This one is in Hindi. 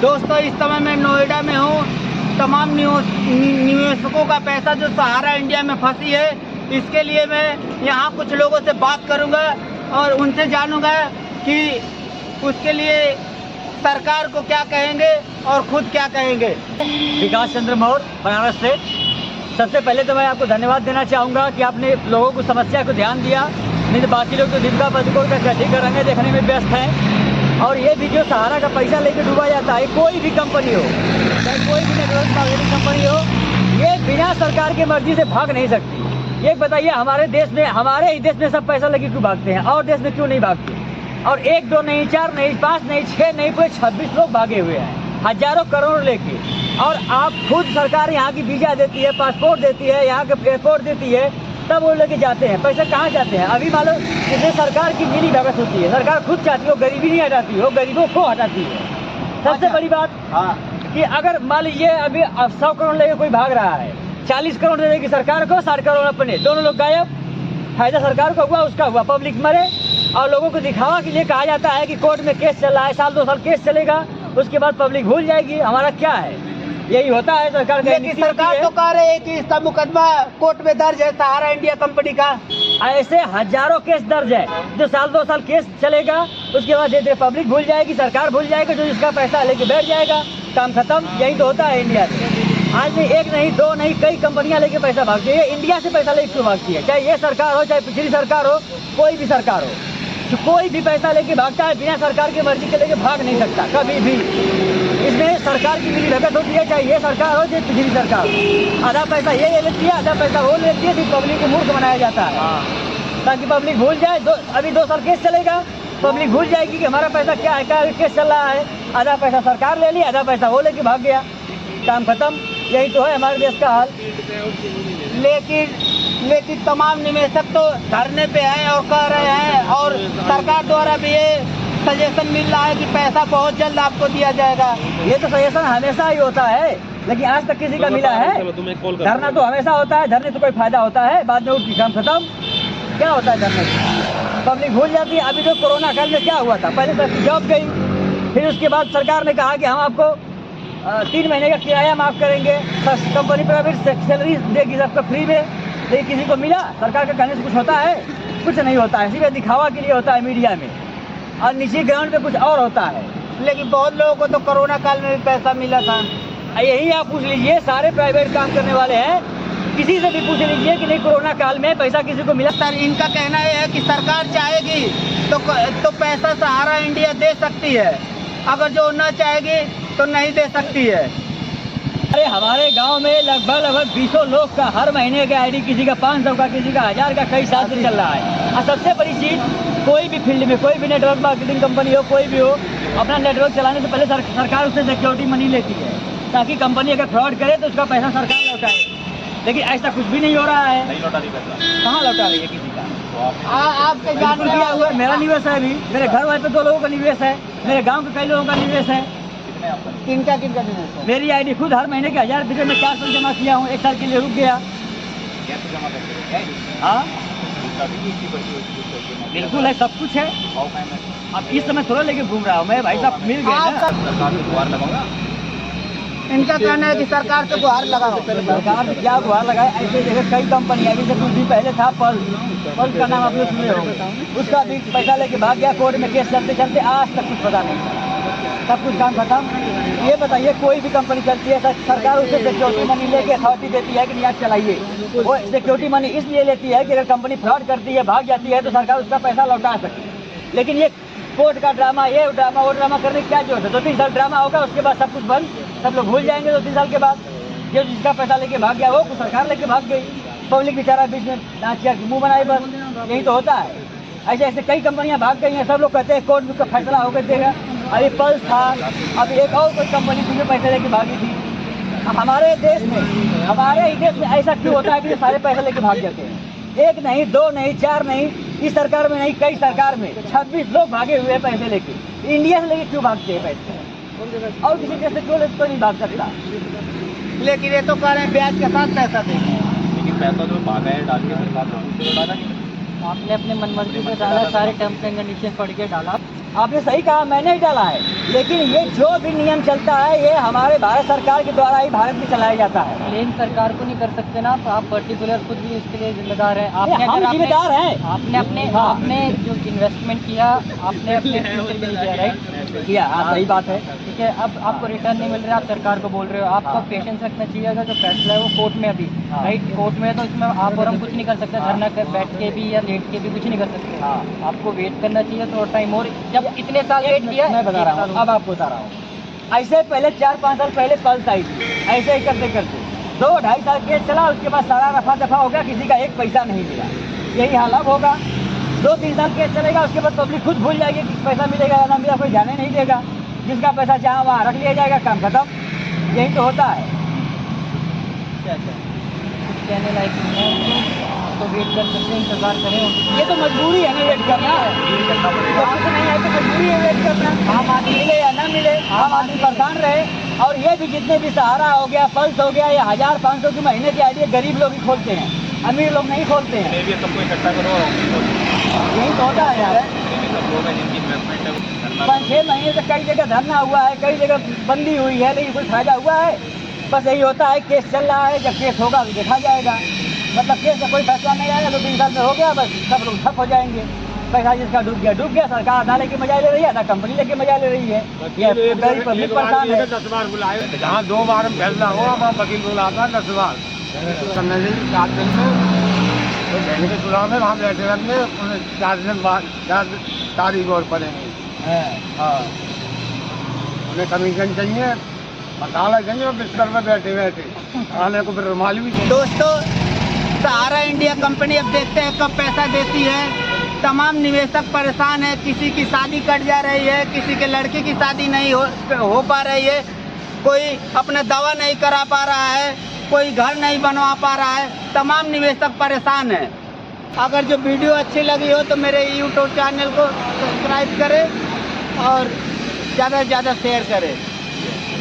दोस्तों, इस समय मैं नोएडा में हूँ। तमाम निवेशकों का पैसा जो सहारा इंडिया में फंसी है, इसके लिए मैं यहाँ कुछ लोगों से बात करूँगा और उनसे जानूँगा कि उसके लिए सरकार को क्या कहेंगे और खुद क्या कहेंगे। विकास चंद्र मौर्य, बनारस से। सबसे पहले तो मैं आपको धन्यवाद देना चाहूँगा कि आपने लोगों को समस्या को ध्यान दिया। नहीं तो बाकी लोग तो दिन का पत्रकों का गड्ढी कर रंगे देखने में व्यस्त हैं। और ये भी जो सहारा का पैसा लेके डूबा जाता है, कोई भी कंपनी हो, चाहे कोई भी नेटवर्क मार्केटिंग कंपनी हो, ये बिना सरकार की मर्जी से भाग नहीं सकती। ये बताइए, हमारे देश में, हमारे ही देश में सब पैसा लेके क्यों भागते हैं, और देश में क्यों नहीं भागते? और 1, 2 नहीं, 4 नहीं, 5 नहीं, 6 नहीं, पूरे 26 लोग भागे हुए हैं, हजारों करोड़ लेके। और आप खुद सरकार यहाँ की वीजा देती है, पासपोर्ट देती है, यहाँ के एयरपोर्ट देती है, तब वो लेके जाते हैं। पैसा कहाँ जाते हैं? अभी मान लो इसमें सरकार की मिली भगत होती है। सरकार खुद चाहती है, वो गरीबी नहीं हटाती, वो गरीबों को हटाती है। सबसे बड़ी बात कि अगर मान लीजिए अभी 100 करोड़ लेके कोई भाग रहा है, 40 करोड़ दे देगी सरकार को, 60 करोड़ अपने, दोनों लोग गायब। फायदा सरकार को हुआ, उसका हुआ, पब्लिक मरे। और लोगों को दिखावा के लिए कहा जाता है कि कोर्ट में केस चल रहा है, साल 2 साल केस चलेगा, उसके बाद पब्लिक भूल जाएगी। हमारा क्या है? यही होता है सरकार का। लेकिन सरकार तो कह रही है कि इसका मुकदमा कोर्ट में दर्ज है, सहारा इंडिया कंपनी का। ऐसे हजारों केस दर्ज है, जो साल 2 साल केस चलेगा, उसके बाद धीरे पब्लिक भूल जाएगी, सरकार भूल जाएगी, जो जिसका पैसा लेके बैठ जाएगा, काम खत्म। यही तो होता है इंडिया में। आज नहीं, 1 नहीं, 2 नहीं, कई कंपनियां लेके पैसा भागती है। इंडिया से पैसा लेके क्यों भागती है? चाहे ये सरकार हो, चाहे पिछली सरकार हो, कोई भी सरकार हो, तो कोई भी पैसा लेके भागता है, बिना सरकार की मर्जी के लेके भाग नहीं सकता कभी भी। इसमें सरकार की मिली भगत होती है, चाहे ये सरकार हो, चाहे पिछली सरकार हो। आधा पैसा ये ले लेती है, आधा पैसा वो ले लेती है, फिर पब्लिक को मूर्ख बनाया जाता है, ताकि पब्लिक भूल जाए। अभी 2 साल केस चलेगा, पब्लिक भूल जाएगी कि हमारा पैसा क्या है, क्या केस चल रहा है। आधा पैसा सरकार ले ली, आधा पैसा वो लेके भाग गया, काम खत्म। यही तो है हमारे देश का हाल। लेकिन तमाम निवेशक तो धरने पे हैं और कह रहे हैं, और सरकार द्वारा भी ये सजेशन मिल रहा है कि पैसा बहुत जल्द आपको दिया जाएगा। ये तो सजेशन हमेशा ही होता है, लेकिन आज तक किसी का मिला है? धरना तो हमेशा होता है, धरने से कोई फायदा होता है? बाद में उठ काम खत्म। क्या होता है धरने से? पब्लिक भूल जाती है। अभी जो कोरोना काल में क्या हुआ था, पहले तक जॉब गई, फिर उसके बाद सरकार ने कहा कि हम आपको 3 महीने का किराया माफ करेंगे, कंपनी प्राइवेट सैलरी देगी सबको फ्री में। लेकिन किसी को मिला? सरकार के कहने से कुछ होता है? कुछ नहीं होता है, सिर्फ दिखावा के लिए होता है मीडिया में, और निजी ग्राउंड पे कुछ और होता है। लेकिन बहुत लोगों को तो कोरोना काल में भी पैसा मिला था। यही आप पूछ लीजिए, सारे प्राइवेट काम करने वाले हैं, किसी से भी पूछ लीजिए कि नहीं कोरोना काल में पैसा किसी को मिला। सर, इनका कहना यह है कि सरकार चाहेगी तो पैसा सहारा इंडिया दे सकती है, अगर जो न चाहेगी तो नहीं दे सकती है। अरे हमारे गांव में लगभग 20 लोग का हर महीने का आईडी, किसी का 500 का, किसी का 1000 का, कई साल से चल रहा है। और सबसे बड़ी चीज, कोई भी फील्ड में, कोई भी नेटवर्क मार्केटिंग कंपनी हो, कोई भी हो, अपना नेटवर्क चलाने से पहले सरकार उससे सिक्योरिटी मनी लेती है, ताकि कंपनी अगर फ्रॉड करे तो उसका पैसा सरकार लौटाए। लेकिन ऐसा कुछ भी नहीं हो रहा है। नहीं लौटा रही पैसा। कहाँ लौटा रही है किसी का? आपके जान किया हुआ मेरा निवेश है, अभी मेरे घर वाले पे 2 लोगों का निवेश है, मेरे गाँव के कई लोगों का निवेश है। किनका निवेश है? मेरी आईडी खुद हर महीने के 1000 रुपये में 4 साल जमा किया हूँ, 1 साल के लिए रुक गया। हाँ बिल्कुल है, सब कुछ है। अब इस समय थोड़ा लेके घूम रहा हूँ मैं, भाई साहब मिल गया ना। सरकार को गुहार लगाऊंगा। इनका कहना है कि सरकार से गुहार लगाओ। सरकार ने क्या गुहार लगाए? ऐसे जगह कई कंपनी है, जैसे कुछ दिन पहले था पल का नाम आपने सुने होंगे, उसका भी पैसा लेके भाग गया, कोर्ट में केस चलते चलते आज तक कुछ पता नहीं, सब कुछ काम खत्म। ये बताइए, कोई भी कंपनी चलती है, सरकार उससे सिक्योरिटी मनी लेके अथॉरिटी देती है कि नहीं आज चलाइए। वो सिक्योरिटी मनी इसलिए लेती है कि अगर कंपनी फ्रॉड करती है, भाग जाती है, तो सरकार उसका पैसा लौटा सके। लेकिन ये कोर्ट का ड्रामा, ये ड्रामा, वो ड्रामा करने की क्या जरूरत है? 2-3 साल ड्रामा होगा, उसके बाद सब कुछ बंद, सब लोग भूल जाएंगे 2-3 साल के बाद। जो जिसका पैसा लेके भाग गया, वो सरकार लेके भाग गई, पब्लिक बेचारा बीच में नाचिया मुँह बनाए, बस यही तो होता है। ऐसे ऐसे कई कंपनियां भाग गई हैं, सब लोग कहते हैं कोर्ट का फैसला होकर देगा। अभी पल्स था, अभी एक और कोई कंपनी थी जो पैसे लेके भागी थी। अब हमारे देश में, हमारे ही देश में ऐसा क्यों होता है कि सारे पैसे लेके भाग जाते हैं? 1 नहीं, 2 नहीं, 4 नहीं, इस सरकार में नहीं, कई सरकार में 26 लोग भागे हुए पैसे लेके। इंडिया से लेके क्यों भागते हैं पैसे? और किसी देश से क्यों तो नहीं भाग सकता? लेकिन ये तो कह रहे हैं ब्याज के साथ पैसा देंगे। लेकिन पैसा जो भागा है डाल के सरकार ने, उससे लौटाना नहीं। आपने अपने मनमर्जी से डाला, सारे टर्म्स एंड कंडीशन पढ़ के डाला। आपने सही कहा, मैंने ही डाला है, लेकिन ये जो भी नियम चलता है ये हमारे भारत सरकार के द्वारा ही भारत में चलाया जाता है। ब्लेम सरकार को नहीं कर सकते ना, आप पर्टिकुलर खुद भी इसके लिए जिम्मेदार है। आपने हम जिम्मेदार हैं। आपने जो इन्वेस्टमेंट किया, आपने अपने फ्यूचर के लिए किया, राइट किया। हाँ, सही बात है। ठीक है, अब आपको रिटर्न नहीं मिल रहा, आप सरकार को बोल रहे हो। आपको पेशेंस रखना चाहिए। अगर जो फैसला है वो कोर्ट में अभी, राइट, कोर्ट में है, तो इसमें आप और हम कुछ नहीं कर सकते। धरना कर बैठ के भी या लेट के भी कुछ नहीं कर सकते। आपको वेट करना चाहिए थोड़ा टाइम और। जब इतने साल वेट किया, मैं बता रहा हूँ, अब आपको बता रहा हूँ। ऐसे पहले 4-5 साल पहले पल्स आई थी, ऐसे ही करते करते 2-2.5 साल केस चला, उसके बाद सारा रफा दफा हो गया, किसी का एक पैसा नहीं मिला। यही हाल अब होगा, 2-3 साल केस चलेगा, उसके बाद पब्लिक खुद भूल जाएगी कि पैसा मिलेगा या ना मिला, कोई जाने नहीं देगा। जिसका पैसा जहाँ वहाँ रख लिया जाएगा, काम खत्म। यही तो होता है। कुछ कहने लायक नहीं है, तो वेट कर सकते हैं, इंतजार करें। ये तो मजबूरी है ना वेट करना, कुछ नहीं है तो मजबूरी है वेट करना। आम आदमी मिले या ना मिले, आम आदमी परेशान रहे। और ये भी जितने भी सहारा हो गया, पल्स हो गया, ये 1000-500 की महीने की आईडी गरीब लोग ही खोलते हैं, अमीर लोग नहीं खोलते हैं। यही तो होता है यार। 5-6 महीने से कई जगह धरना हुआ है, कई जगह बंदी हुई है, लेकिन कोई फायदा हुआ है? बस यही होता है, केस चल रहा है, जब केस होगा तो देखा जाएगा। मतलब केस का कोई फैसला नहीं आएगा, 2-3 साल में हो गया, बस सब लोग ठप हो जाएंगे। पैसा जिसका डूब गया। सरकार ना लेके मजा ले रही है, ना कंपनी लेके मजा ले रही है। पब्लिक परेशान है। 10 बार बुलाए, जहाँ 2 बार में फैसला हुआ, वहाँ वकील बुलाता 10 बार। करने से 4 दिन में तो बहन के चुनाव में वहाँ बैठे रहेंगे, उन्हें 4 दिन बाद 4 तारीख और पड़ेंगे। हाँ, उन्हें कमीशन चाहिए, मसाला चाहिए, बिस्तर में बैठे आने को फिर रुमाल भी चाहिए। दोस्तों, सहारा इंडिया कंपनी अब देखते हैं कब पैसा देती है। तमाम निवेशक परेशान है, किसी की शादी कट जा रही है, किसी के लड़के की शादी नहीं हो पा रही है, कोई अपना दवा नहीं करा पा रहा है, कोई घर नहीं बनवा पा रहा है। तमाम निवेशक परेशान है। अगर जो वीडियो अच्छी लगी हो तो मेरे यूट्यूब चैनल को सब्सक्राइब करें और ज़्यादा से ज़्यादा शेयर करें।